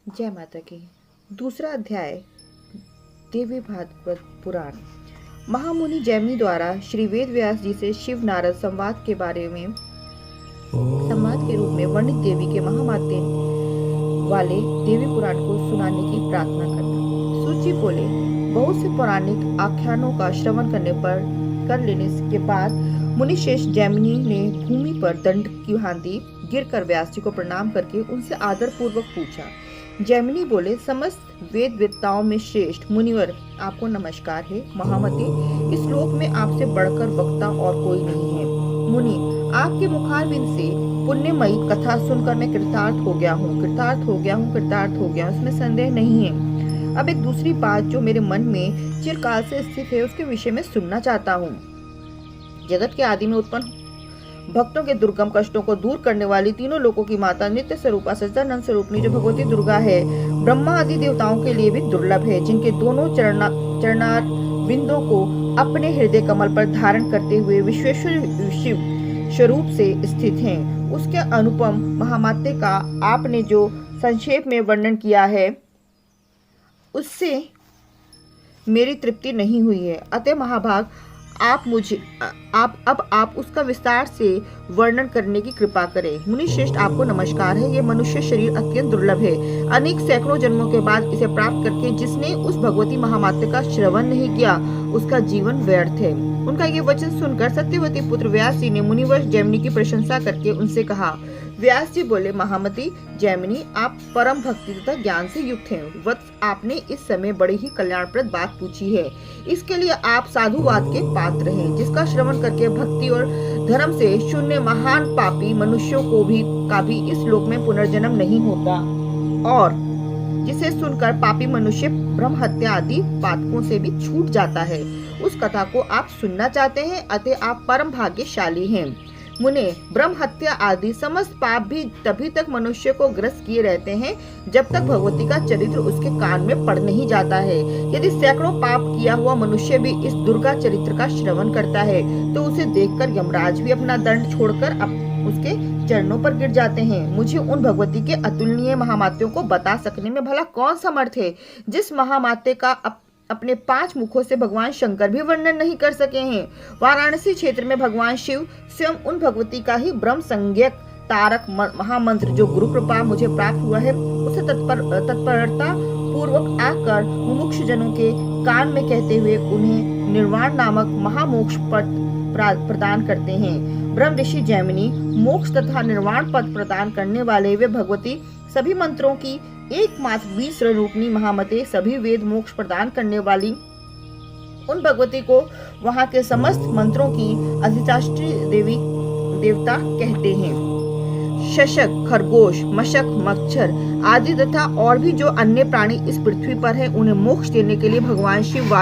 जय माता की। दूसरा अध्याय, देवी भागवत पुराण। महामुनि जैमिनी द्वारा श्री वेद व्यास जी से शिव नारद संवाद के बारे में संवाद के रूप में वर्णित देवी के महामात्य वाले देवी पुराण को सुनाने की प्रार्थना करना। सूची बोले, बहुत से पौराणिक आख्यानों का श्रवण कर लेने के बाद मुनिश्रेष्ठ जैमिनी ने भूमि पर दंड की भांति गिरकर व्यास जी को प्रणाम करके उनसे आदर पूर्वक पूछा। जैमिनी बोले, समस्त वेद वेत्ताओं में श्रेष्ठ मुनिवर, आपको नमस्कार है। महामते, इस लोक में आपसे बढ़कर वक्ता और कोई नहीं है। मुनि, आपके मुखारविंद से पुण्यमयी कथा सुनकर मैं कृतार्थ हो गया हूँ, इसमें संदेह नहीं है। अब एक दूसरी बात जो मेरे मन में चिरकाल से स्थित है, उसके विषय में सुनना चाहता हूँ। जगत के आदि में उत्पन्न भक्तों के दुर्गम कष्टों को दूर करने वाली तीनों लोकों की माता नित्य स्वरूपा सच्चिदानंद स्वरूपनी जो भगवती दुर्गा है, ब्रह्मा आदि देवताओं के लिए भी दुर्लभ है, जिनके दोनों चरणार बिंदों को अपने हृदय कमल पर धारण करते हुए विश्वेश्वर शिव स्वरूप से स्थित हैं। उसके अनुपम महामात्य का आपने जो संक्षेप में वर्णन किया है, उससे मेरी तृप्ति नहीं हुई है। अतः महाभाग, आप उसका विस्तार से वर्णन करने की कृपा करें। मुनि श्रेष्ठ, आपको नमस्कार है। ये मनुष्य शरीर अत्यंत दुर्लभ है। अनेक सैकड़ों जन्मों के बाद इसे प्राप्त करके जिसने उस भगवती महामात्य का श्रवण नहीं किया, उसका जीवन व्यर्थ है। उनका ये वचन सुनकर सत्यवती पुत्र व्यास जी ने मुनिवर जैमिनी की प्रशंसा करके उनसे कहा। व्यास जी बोले, महामती जैमिनी, आप परम भक्ति तथा ज्ञान से युक्त हैं। वत्स, आपने इस समय बड़ी ही कल्याणप्रद बात पूछी है। इसके लिए आप साधुवाद के पात्र हैं, जिसका श्रवण करके भक्ति और धर्म से शून्य महान पापी मनुष्यों को भी इस लोक में पुनर्जन्म नहीं होता, और जिसे सुनकर पापी मनुष्य ब्रह्म हत्या आदि पातकों से भी छूट जाता है। उस कथा को आप सुनना चाहते हैं, अतः आप परम भाग्यशाली हैं। मुने, ब्रह्म हत्या आदि समस्त पाप भी तभी तक मनुष्य को ग्रस्त किए रहते हैं जब तक भगवती का चरित्र उसके कान में पड़ नहीं जाता है। यदि सैकड़ों पाप किया हुआ मनुष्य भी इस दुर्गा चरित्र का श्रवण करता है, तो उसे देखकर यमराज भी अपना दंड छोड़कर उसके चरणों पर गिर जाते हैं। मुझे उन भगवती के अतुलनीय महामात्यों को बता सकने में भला कौन समर्थ है, जिस महामात्य का अपने 5 मुखों से भगवान शंकर भी वर्णन नहीं कर सके हैं। वाराणसी क्षेत्र में भगवान शिव स्वयं उन भगवती का ही ब्रह्म संज्ञक तारक महामंत्र जो गुरु कृपा मुझे प्राप्त हुआ है, उसे तत्परता पूर्वक आकर मुमुक्ष जनों के कान में कहते हुए उन्हें निर्वाण नामक महामोक्ष पद प्रदान करते हैं। ब्रह्म ऋषि जैमिनी, मोक्ष तथा निर्वाण पद प्रदान करने वाले वे भगवती सभी मंत्रों की एकमात्र बीज स्वरूपनी महामते, सभी वेद मोक्ष प्रदान करने वाली उन भगवती को वहां के समस्त मंत्रों की अधिष्ठात्री देवता कहते हैं। शशक, खरगोश, मशक, मच्छर आदि तथा और भी जो अन्य प्राणी इस पृथ्वी पर है, उन्हें मोक्ष देने के लिए भगवान शिव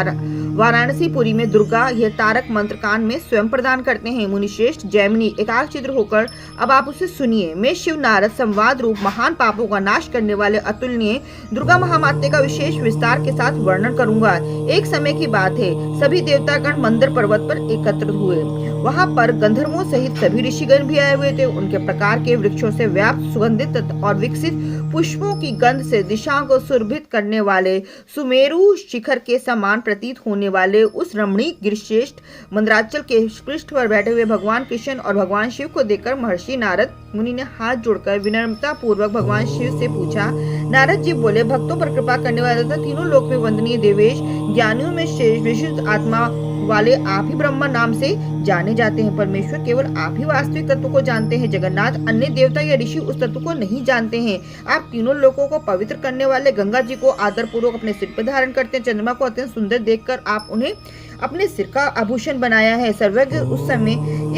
वाराणसी पुरी में दुर्गा यह तारक मंत्र कान में स्वयं प्रदान करते हैं। मुनिश्रेष्ठ जैमिनी, एकाग्रचित्त होकर अब आप उसे सुनिए। मैं शिव नारद संवाद रूप महान पापों का नाश करने वाले अतुलनीय दुर्गा महामात्य का विशेष विस्तार के साथ वर्णन करूंगा। एक समय की बात है, सभी देवतागण मंदर पर्वत पर एकत्रित हुए। वहां पर गंधर्वों सहित सभी ऋषिगण भी आए हुए थे। उनके प्रकार के वृक्षों से व्याप्त सुगंधित और विकसित पुष्पों की गंध से दिशाओं को सुरभित करने वाले सुमेरु शिखर के समान प्रतीत होने वाले उस रमणीक गिरिश्रेष्ठ मंदराचल के पृष्ठ पर बैठे हुए भगवान कृष्ण और भगवान शिव को देखकर महर्षि नारद मुनि ने हाथ जोड़कर विनम्रता पूर्वक भगवान शिव से पूछा। नारद जी बोले, भक्तों पर कृपा करने वाले तथा तीनों लोक में वंदनीय देवेश, ज्ञानियों में श्रेष्ठ विशुद्ध आत्मा वाले आप ही ब्रह्मा नाम से जाने जाते हैं। परमेश्वर केवल आप ही वास्तविक तत्व को जानते हैं। जगन्नाथ, अन्य देवता या ऋषि उस तत्व को नहीं जानते हैं। आप तीनों लोगों को पवित्र करने वाले गंगा जी को आदर पूर्वक अपने सिर पर धारण करते हैं। चंद्रमा को अत्यंत सुंदर देखकर आप उन्हें अपने सिर का आभूषण बनाया है। सर्वज्ञ,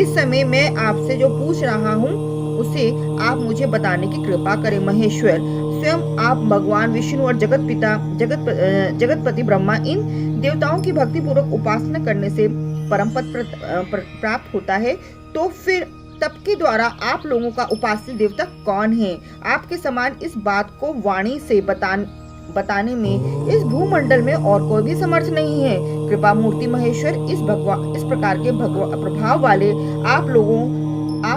इस समय मैं आपसे जो पूछ रहा हूँ उसे आप मुझे बताने की कृपा करें। महेश्वर, स्वयं आप भगवान विष्णु और जगतपति ब्रह्मा, इन देवताओं की भक्ति पूर्वक उपासना करने से परम पद प्राप्त होता है, तो फिर तप के द्वारा आप लोगों का उपास्य देवता कौन है? आपके समान इस बात को वाणी से बताने में इस भूमंडल में और कोई भी समर्थ नहीं है। कृपा मूर्ति महेश्वर, इस प्रकार के प्रभाव वाले आप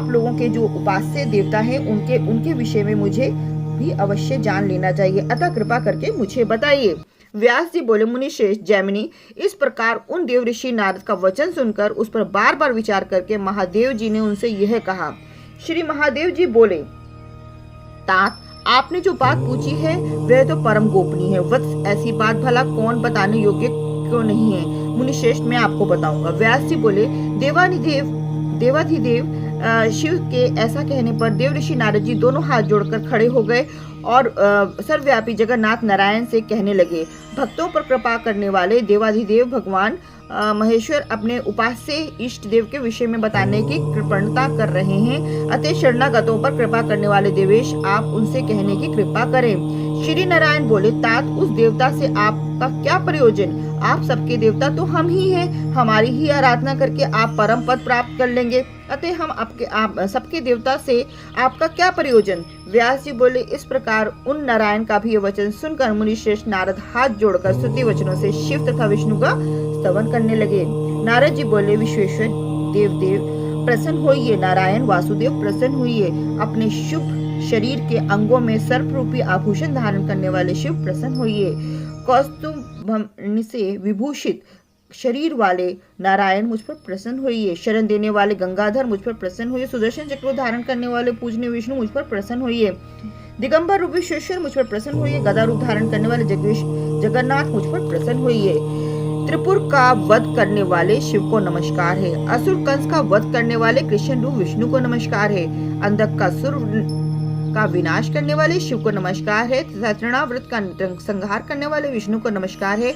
लोगों के जो उपास्य देवता हैं, उनके विषय में मुझे भी अवश्य जान लेना चाहिए, अतः कृपा करके मुझे बताइए। व्यास जी बोले, मुनिश्रेष्ठ जैमिनी, इस प्रकार उन देव ऋषि नारद का वचन सुनकर उस पर बार बार विचार करके महादेव जी ने उनसे यह कहा। श्री महादेव जी बोले, तात, आपने जो बात पूछी है वह तो परम गोपनीय है। वत्स, ऐसी बात भला कौन बताने योग्य क्यों नहीं है? मुनिश्रेष्ठ, मैं आपको बताऊंगा। व्यास जी बोले, देवाधिदेव शिव के ऐसा कहने पर देव ऋषि नारद जी दोनों हाथ जोड़कर खड़े हो गए और सर्वव्यापी जगन्नाथ नारायण से कहने लगे, भक्तों पर कृपा करने वाले देवाधिदेव भगवान महेश्वर अपने उपास्य इष्ट देव के विषय में बताने की कृपणता कर रहे हैं, अतः शरणागतों पर कृपा करने वाले देवेश, आप उनसे कहने की कृपा करें। श्री नारायण बोले, तात, उस देवता से आपका क्या प्रयोजन? आप सबके देवता तो हम ही हैं, हमारी ही आराधना करके आप परम पद प्राप्त कर लेंगे, अतः आप सबके देवता से आपका क्या प्रयोजन? व्यास जी बोले, इस प्रकार उन नारायण का भी ये वचन सुनकर मुनिश्रेष्ठ नारद हाथ जोड़कर स्तुति वचनों से शिव तथा विष्णु का स्तवन करने लगे। नारद जी बोले, विश्वेश्वर देव प्रसन्न होइए, नारायण वासुदेव प्रसन्न होइए, अपने शुभ शरीर के अंगों में सर्प रूपी आभूषण धारण करने वाले शिव प्रसन्न होइए, कौस्तुभ से विभूषित शरीर वाले नारायण मुझ पर प्रसन्न होइए, शरण देने वाले गंगाधर मुझ पर प्रसन्न होइए, सुदर्शन चक्र धारण करने वाले पूजनीय विष्णु मुझ पर प्रसन्न होइए, दिगंबर रूप विश्वेश्वर मुझ पर प्रसन्न होइए, गदा रूप धारण करने वाले जगन्नाथ मुझ पर प्रसन्न होइए, त्रिपुर का वध करने वाले शिव को नमस्कार है, असुर कंस का वध करने वाले कृष्ण रूप विष्णु को नमस्कार है, अंधक का सुर का विनाश करने वाले शिव को नमस्कार है, तथा तृणावृत का संहार करने वाले विष्णु को नमस्कार है,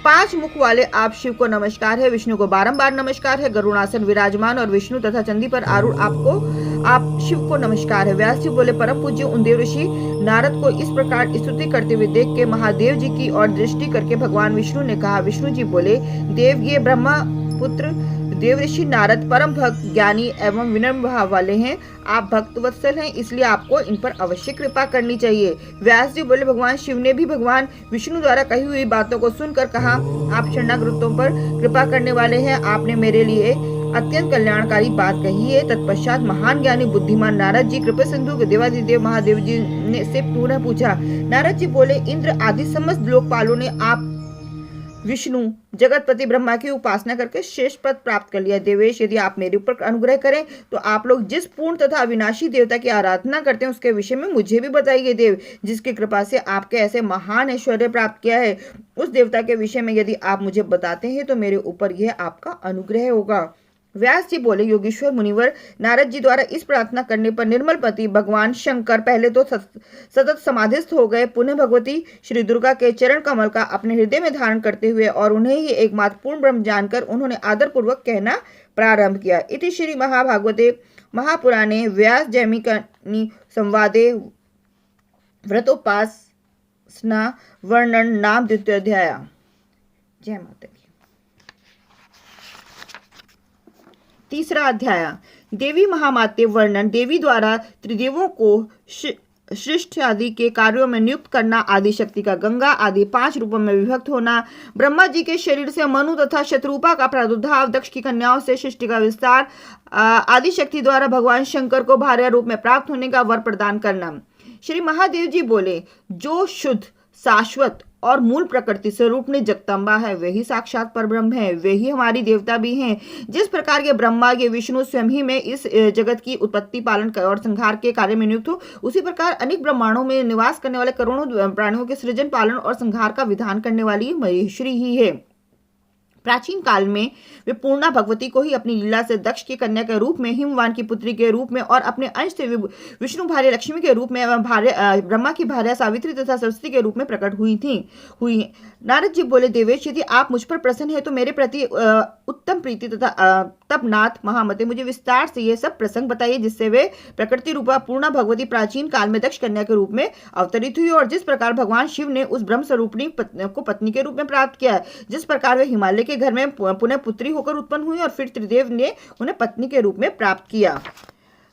5 मुख वाले आप शिव को नमस्कार है, विष्णु को बारंबार नमस्कार है, गरुड़ासन विराजमान और विष्णु तथा चंदी पर आरूढ़ आप शिव को नमस्कार है। व्यास जी बोले, परम पूज्य उन देव ऋषि नारद को इस प्रकार स्तुति करते हुए देख के महादेव जी की ओर दृष्टि करके भगवान विष्णु ने कहा। विष्णु जी बोले, देव, ये ब्रह्मा पुत्र देव ऋषि नारद परम भक्त, ज्ञानी एवं विनम्र भाव वाले हैं, आप भक्त वत्सल हैं, इसलिए आपको इन पर अवश्य कृपा करनी चाहिए। व्यास जी बोले, भगवान शिव ने भी भगवान विष्णु द्वारा कही हुई बातों को सुनकर कहा, आप शरणागतों पर कृपा करने वाले हैं, आपने मेरे लिए अत्यंत कल्याणकारी बात कही है। तत्पश्चात महान ज्ञानी बुद्धिमान नारद जी कृपा सिंधु देवाधिदेव महादेव जी ने से पुनः पूछा। नारद जी बोले, इंद्र आदि समस्त लोकपालों ने आप विष्णु जगतपति ब्रह्मा की उपासना करके श्रेष्ठ पद प्राप्त कर लिया। देवेश, यदि आप मेरे ऊपर अनुग्रह करें तो आप लोग जिस पूर्ण तथा अविनाशी देवता की आराधना करते हैं उसके विषय में मुझे भी बताइए। देव, जिसकी कृपा से आपके ऐसे महान ऐश्वर्य प्राप्त किया है, उस देवता के विषय में यदि आप मुझे बताते हैं तो मेरे ऊपर यह आपका अनुग्रह होगा। व्यास जी बोले, योगेश्वर मुनिवर, नारद जी द्वारा इस प्रार्थना करने पर निर्मल पति भगवान शंकर पहले तो सतत समाधिस्थ हो गए, पुनः भगवती श्री दुर्गा के चरण कमल का अपने हृदय में धारण करते हुए और उन्हें ही एकमात्र पूर्ण ब्रह्म जानकर उन्होंने आदर पूर्वक कहना प्रारंभ किया। इति श्री महाभागवते महापुराणे व्यास जैमिनी संवादे व्रतोपासना वर्णन नाम द्वितीय अध्याय। जय माता। तीसरा अध्याय, देवी महामाते वर्णन, देवी द्वारा त्रिदेवों को सृष्टि आदि के कार्यों में नियुक्त करना, आदि शक्ति का गंगा आदि 5 रूपों में विभक्त होना, ब्रह्मा जी के शरीर से मनु तथा शत्रुपा का प्रादुर्भाव, दक्ष की कन्याओं से सृष्टि का विस्तार, आदि शक्ति द्वारा भगवान शंकर को भार्या रूप में प्राप्त होने का वर प्रदान करना। श्री महादेव जी बोले, जो शुद्ध, शाश्वत और मूल प्रकृति स्वरूप में जगदम्बा है, वही साक्षात परब्रह्म है, वही हमारी देवता भी हैं। जिस प्रकार के ब्रह्मा के विष्णु स्वयं ही में इस जगत की उत्पत्ति, पालन और संहार के कार्य में नियुक्त हो, उसी प्रकार अनेक ब्रह्मांडों में निवास करने वाले करोड़ों प्राणियों के सृजन, पालन और संहार का विधान करने वाली महेश्वरी ही है। प्राचीन काल में वे पूर्णा भगवती को ही अपनी लीला से दक्ष की कन्या के रूप में, हिमवान की पुत्री के रूप में और अपने अंश से विष्णु भार्या लक्ष्मी के रूप में एवं ब्रह्मा की भार्या सावित्री तथा सरस्वती के रूप में प्रकट हुई। नारद जी बोले, देवेश, यदि आप मुझ पर प्रसन्न है तो मेरे प्रति उत्तम प्रीति तथा तब नाथ महामते मुझे विस्तार से ये सब प्रसंग बताइए, जिससे वे प्रकृति रूपा पूर्णा भगवती प्राचीन काल में दक्ष कन्या के रूप में अवतरित हुई और जिस प्रकार भगवान शिव ने उस ब्रह्म स्वरूपिणी को पत्नी के रूप में प्राप्त किया, जिस प्रकार वे हिमालय के घर में पुनः पुत्री होकर उत्पन्न हुई और फिर त्रिदेव ने उन्हें पत्नी के रूप में प्राप्त किया।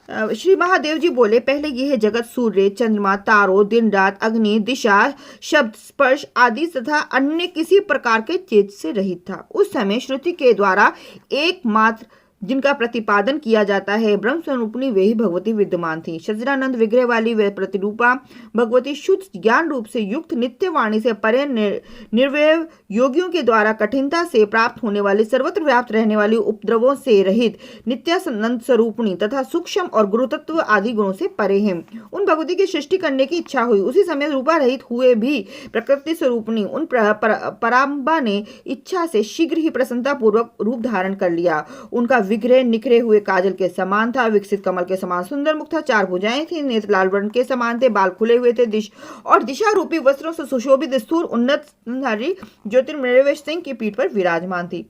श्री महादेव जी बोले, पहले यह जगत सूर्य, चंद्रमा, तारों, दिन रात, अग्नि, दिशा, शब्द, स्पर्श आदि तथा अन्य किसी प्रकार के चेत से रहित था। उस समय श्रुति के द्वारा एकमात्र जिनका प्रतिपादन किया जाता है। ब्रह्म स्वरूपिणी वे ही भगवती विद्यमान थी। सच्चिदानंद विग्रह वाली वे प्रतिरूपा भगवती शुद्ध ज्ञान रूप से युक्त, नित्य वाणी से परे, निर्वैव योगियों के द्वारा कठिनता से प्राप्त होने वाली, सर्वत्र व्याप्त रहने वाली, उपद्रवों से रहित, नित्यानंद स्वरूपिणी तथा सूक्ष्म और गुरुतत्व आदि गुणों से परे हैं। उन भगवती की सृष्टि करने की इच्छा हुई। उसी समय रूपा रहित हुए भी प्रकृति स्वरूपिणी उन पराम्बा ने इच्छा से शीघ्र ही प्रसन्नता पूर्वक रूप धारण कर लिया। उनका विग्रह निखरे हुए काजल के समान था, विकसित कमल के समान सुंदर मुख था, 4 भुजाएं थी, नेत्र लाल वर्ण के समान थे, बाल खुले हुए थे, दिशा रूपी वस्त्रों से सुशोभित स्थूल उन्नत ज्योतिर्मय सिंह की पीठ पर विराजमान थी।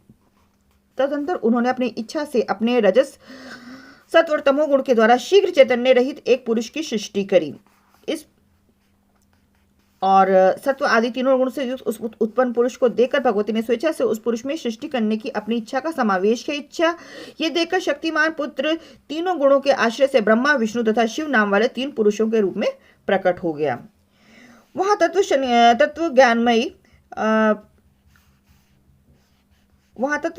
तदंतर उन्होंने अपनी इच्छा से अपने रजस, सत्व और तमोगुण के द्वारा शीघ्र चैतन्य रहित एक पुरुष की सृष्टि करी। इस और सत्व आदि तीनों गुण से युक्त उस उत्पन्न पुरुष को देखकर भगवती ने स्वेच्छा से उस पुरुष में सृष्टि करने की अपनी इच्छा का समावेश है। इच्छा ये देखकर शक्तिमान पुत्र तीनों गुणों के आश्रय से ब्रह्मा, विष्णु तथा शिव नाम वाले 3 पुरुषों के रूप में प्रकट हो गया। वहां तत्व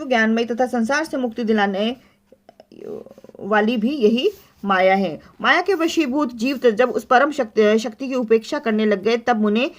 ज्ञानमयी तथा संसार से मुक्ति दिलाने वाली भी यही माया है। माया के वशीभूत जीव जब उस परम शक्ति की उपेक्षा करने लग गए, तब उन्हें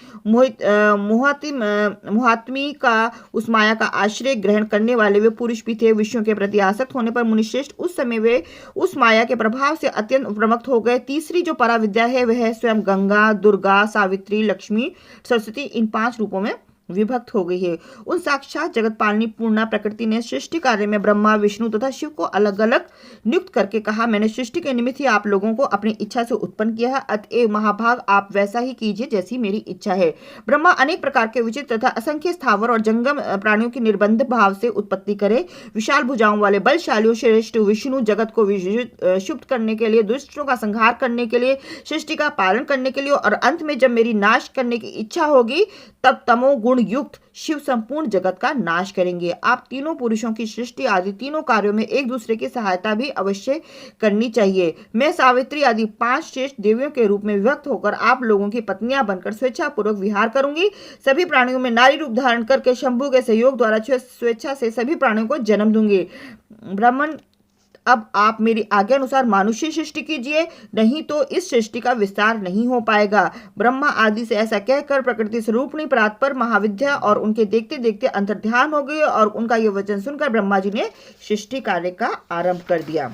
मोहात्मी का उस माया का आश्रय ग्रहण करने वाले वे पुरुष भी थे। विषयों के प्रति आसक्त होने पर मुनिश्रेष्ठ उस समय वे उस माया के प्रभाव से अत्यंत प्रमत्त हो गए। तीसरी जो पराविद्या है वह स्वयं गंगा, दुर्गा, सावित्री, लक्ष्मी, सरस्वती इन 5 रूपों में विभक्त हो गई है। उन साक्षात जगत पालनी पूर्णा प्रकृति ने सृष्टि कार्य में ब्रह्मा, विष्णु तथा शिव को अलग अलग नियुक्त करके कहा, मैंने सृष्टि के निमित्त ही आप लोगों को अपनी इच्छा से उत्पन्न किया है, अतएव महाभाग आप वैसा ही कीजिए जैसी मेरी इच्छा है। ब्रह्मा अनेक प्रकार के विचित्र तथा असंख्य स्थावर और जंगम प्राणियों की निर्बंध भाव से उत्पत्ति करे। विशाल भुजाओं वाले बलशालियों श्रेष्ठ विष्णु जगत को शुभ करने के लिए, दुष्टों का संहार करने के लिए, सृष्टि का पालन करने के लिए, और अंत में जब मेरी नाश करने की इच्छा होगी तब तमोगुण युक्त शिव संपूर्ण जगत का नाश करेंगे। आप तीनों पुरुषों की सृष्टि आदि तीनों कार्यों में एक दूसरे की सहायता भी अवश्य करनी चाहिए। मैं सावित्री आदि 5 श्रेष्ठ देवियों के रूप में विभक्त होकर आप लोगों की पत्नियां बनकर स्वेच्छा पूर्वक विहार करूंगी। सभी प्राणियों में नारी रूप धारण करके शंभु के सहयोग द्वारा स्वेच्छा से सभी प्राणियों को जन्म दूंगी। ब्राह्मण, अब आप मेरी आज्ञा अनुसार मनुष्य सृष्टि कीजिए, नहीं तो इस सृष्टि का विस्तार नहीं हो पाएगा। ब्रह्मा आदि से ऐसा कहकर प्रकृति स्वरूपिणी परात्पर महाविद्या और उनके देखते देखते अंतर्ध्यान हो गए, और उनका यह वचन सुनकर ब्रह्मा जी ने सृष्टि कार्य का आरंभ कर दिया।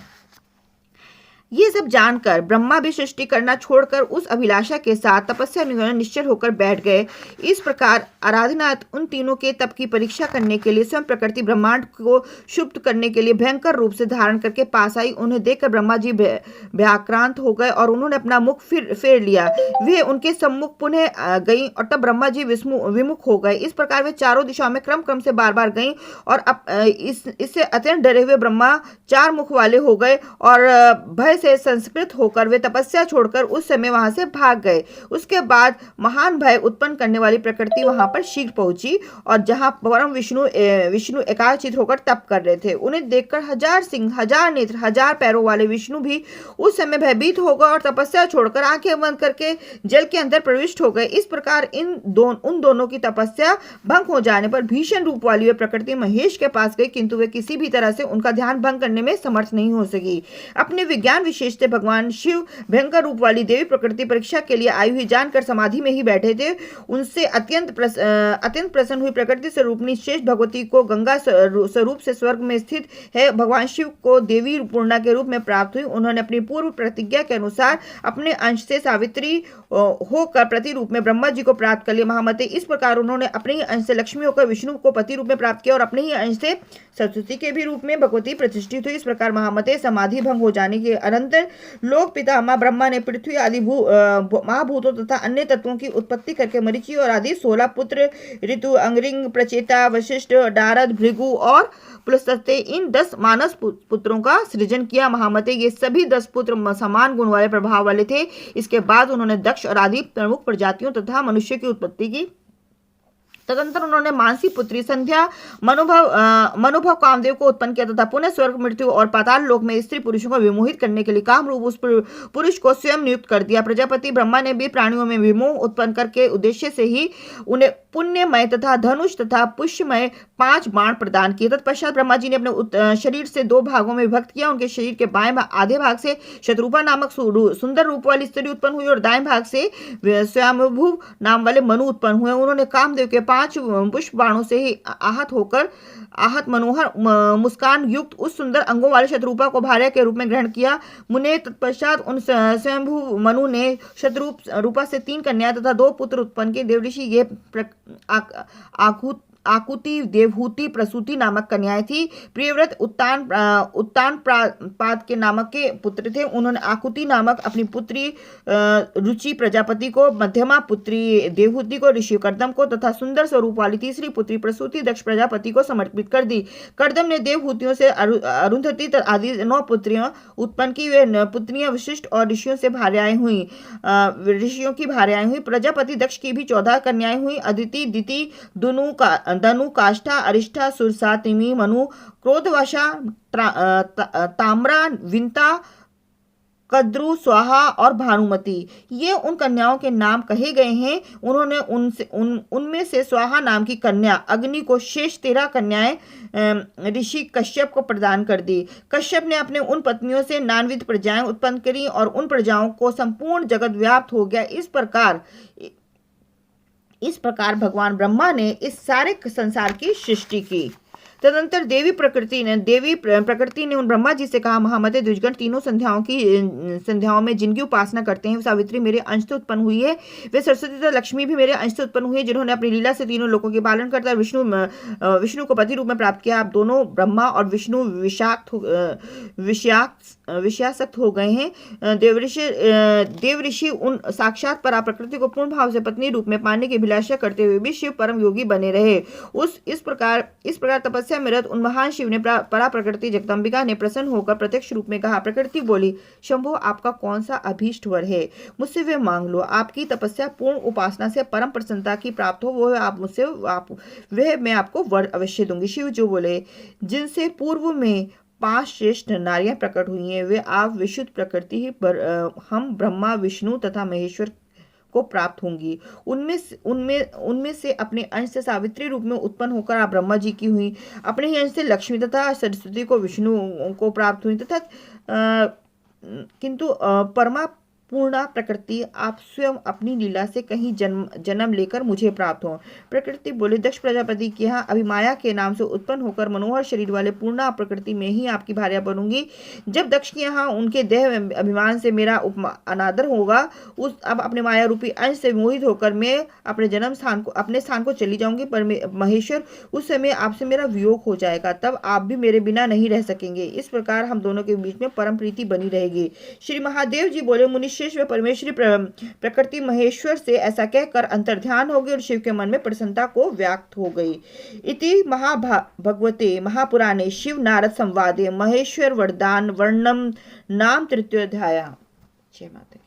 ये सब जानकर ब्रह्मा भी सृष्टि करना छोड़कर उस अभिलाषा के साथ तपस्या निश्चल होकर बैठ गए। इस प्रकार आराधनाथ उन तीनों के तप की परीक्षा करने के लिए स्वयं प्रकृति ब्रह्मांड को शुभ करने के लिए भयंकर रूप से धारण करके पास आई। उन्हें देखकर ब्रह्मा जी व्याक्रांत हो गए और उन्होंने अपना मुख फेर लिया। वे उनके सम्मुख पुनः गई और तब ब्रह्मा जी विमुख हो गए। इस प्रकार वे चारों दिशाओं में क्रम से बार बार गई और इससे अत्यंत डरे हुए ब्रह्मा 4 मुख वाले हो गए और भय से संस्कृत होकर वे तपस्या छोड़कर उस समय वहां से भाग गए। उसके बाद महान भय उत्पन्न करने वाली प्रकृति वहां पर शीघ्र पहुंची और जहां परम विष्णु एकाचित होकर तप कर रहे थे, उन्हें देखकर 1000 सिंह, 1000 नेत्र, 1000 पैरों वाले विष्णु भी उस समय भयभीत हो गए और तपस्या छोड़कर आंखें बंद करके जल के अंदर प्रविष्ट हो गए। इस प्रकार उन दोनों की तपस्या भंग हो जाने पर भीषण रूप वाली वे प्रकृति महेश के पास गई, किंतु वे किसी भी तरह से उनका ध्यान भंग करने में समर्थ नहीं हो सकी। अपने विज्ञान विशेष से भगवान शिव भयंकर रूप वाली देवी प्रकृति परीक्षा के लिए आई हुई जानकर समाधि में ही बैठे थे। उनसे अत्यंत प्रसन्न हुई प्रकृति स्वरूपनी श्रेष्ठ भगवती को गंगा स्वरूप से स्वर्ग में स्थित है भगवान शिव को देवी पूर्णा के रूप में प्राप्त हुई। उन्होंने अपनी पूर्व प्रतिज्ञा के अनुसार अपने अंश से सावित्री होकर प्रति रूप में ब्रह्मा जी को प्राप्त कर लिया। महामते, इस प्रकार उन्होंने अपने ही अंश से लक्ष्मी होकर विष्णु को पति रूप में प्राप्त किया और अपने ही अंश से सरस्वती के भी रूप में भगवती प्रतिष्ठित हुई। इस प्रकार महामते समाधि भंग हो जाने के अनंतर लोक पितामह ब्रह्मा ने पृथ्वी आदि महाभूतों तथा अन्य तत्वों की उत्पत्ति करके मरीचि और आदि 16 पुत्र ऋतु, अंगरिंग, प्रचेता, वशिष्ठ, नारद, भृगु और पुलस्त्य इन 10 मानस पुत्रों का सृजन किया। महामते, ये सभी 10 पुत्र समान गुण वाले प्रभाव वाले थे। इसके बाद उन्होंने दक्ष और आदि प्रमुख प्रजातियों तथा मनुष्य की उत्पत्ति की। तदंतर उन्होंने मानसी पुत्री संध्या मनुभव कामदेव को उत्पन्न किया तथा पुनः स्वर्ग, मृत्यु और पाताल लोक में स्त्री पुरुषों को विमोहित करने के लिए काम रूप उस पुरुष को स्वयं नियुक्त कर दिया। प्रजापति ब्रह्मा ने भी प्राणियों में विमोह उत्पन्न करके उद्देश्य से ही उन्हें पुण्यमय तथा धनुष तथा पुष्यमय 5 बाण प्रदान किए। तत्पश्चात ब्रह्मा जी ने अपने शरीर से 2 भागों में विभक्त किया। उनके शरीर के बाएं आधे भाग से शत्रुपा नामक सुंदर रूप वाली स्त्री उत्पन्न हुई और दाएं भाग से स्वयंभू नाम वाले मनु उत्पन्न हुए। उन्होंने कामदेव के 5 पुष्प बाणों से ही आहत मनोहर मुस्कान युक्त उस सुंदर अंगों वाले शत्रुपा को भार्या के रूप में ग्रहण किया। मुने तत्पश्चात उन स्वयंभू मनु ने शत्रुपा से 3 कन्या तथा 2 पुत्र उत्पन्न किए। देवऋषि ये आकुति, देवहूति, प्रसूति नामक कन्याएं थी। प्रियव्रत उत्तान पाद के नामक के पुत्र थे। उन्होंने आकुति नामक अपनी पुत्री रुचि प्रजापति को, मध्यमा पुत्री देवहूति को, ऋषि कर्दम को तथा सुंदर स्वरूप वाली तीसरी पुत्री प्रसूति दक्ष प्रजापति को समर्पित कर दी। कर्दम ने देवहूतियों से अरुंधति आदि 9 पुत्रियां उत्पन्न की। वे पुत्रियां विशिष्ट और ऋषियों की भार्याएं हुई। प्रजापति दक्ष की भी 14 कन्याएं हुई। अदिति, दिति, दनु, काष्ठा, अरिष्ठा, सुरसा, तिमि, मनु, क्रोधवशा, ताम्रा, विंता, कद्रु, स्वाहा और भानुमति, ये उन कन्याओं के नाम कहे गए हैं। उन्होंने उनमें से स्वाहा नाम की कन्या अग्नि को शेष 13 कन्याएं ऋषि कश्यप को प्रदान कर दी। कश्यप ने अपने उन पत्नियों से नानविध प्रजाएं उत्पन्न करी और उन प्रजाओं को संपूर्ण जगत व्याप्त हो गया। इस प्रकार भगवान ब्रह्मा ने इस सारे संसार की सृष्टि की। तदंतर देवी प्रकृति ने उन ब्रह्मा जी से कहा, महामते द्विजगण तीनों संध्याओं में जिनकी उपासना करते हैं सावित्री मेरे अंश से उत्पन्न हुई है। वे सरस्वती तथा लक्ष्मी भी मेरे अंश से उत्पन्न हुई है, जिन्होंने अपनी लीला से तीनों लोगों के पालन करता विष्णु को पति रूप में प्राप्त किया। आप दोनों ब्रह्मा और विष्णु विषयासक्त हो गए हैं। देवऋषि उन साक्षात परा प्रकृति को पूर्ण भाव से पत्नी रूप में पाने की अभिलाषा करते हुए भी शिव परम योगी बने रहे। इस प्रकार तपस्या में रत उन महान शिव ने परा प्रकृति जगदम्बिका ने प्रसन्न होकर प्रत्यक्ष रूप में कहा। प्रकृति बोली, शंभो आपका कौन सा अभीष्ट वर है, मुझसे वे मांग लो। आपकी तपस्या पूर्ण उपासना से परम प्रसन्नता की प्राप्त हो, वह मैं आपको वर अवश्य दूंगी। शिव जो बोले, जिनसे पूर्व में 5 श्रेष्ठ नारियां प्रकट हुई हैं, वे आप विशुद्ध प्रकृति हम ब्रह्मा, विष्णु तथा महेश्वर को प्राप्त होंगी। उनमें से अपने अंश से सावित्री रूप में उत्पन्न होकर आप ब्रह्मा जी की हुई। अपने ही अंश से लक्ष्मी तथा सरस्वती को विष्णु को प्राप्त हुई तथा किंतु परमा पूर्णा प्रकृति आप स्वयं अपनी लीला से कहीं जन्म लेकर मुझे प्राप्त हो। प्रकृति बोले, दक्ष प्रजापति के यहाँ अभिमाया के नाम से उत्पन्न होकर मनोहर शरीर वाले पूर्णा प्रकृति में ही आपकी भार्या बनूंगी। जब दक्ष के यहाँ उनके देह अभिमान से मेरा अनादर होगा, अब अपने माया रूपी अंश से मोहित होकर मैं अपने स्थान को चली जाऊंगी। पर महेश्वर, उस समय आपसे मेरा वियोग हो जाएगा, तब आप भी मेरे बिना नहीं रह सकेंगे। इस प्रकार हम दोनों के बीच में परम प्रीति बनी रहेगी। श्री महादेव जी बोले, मुनि व परमेश्वरी प्रकृति महेश्वर से ऐसा कहकर अंतर्ध्यान हो गई और शिव के मन में प्रसन्नता को व्याक्त हो गई। इति भगवते महापुराणे शिव नारद संवादे महेश्वर वरदान वर्णम नाम 3य अध्याय। जय माता।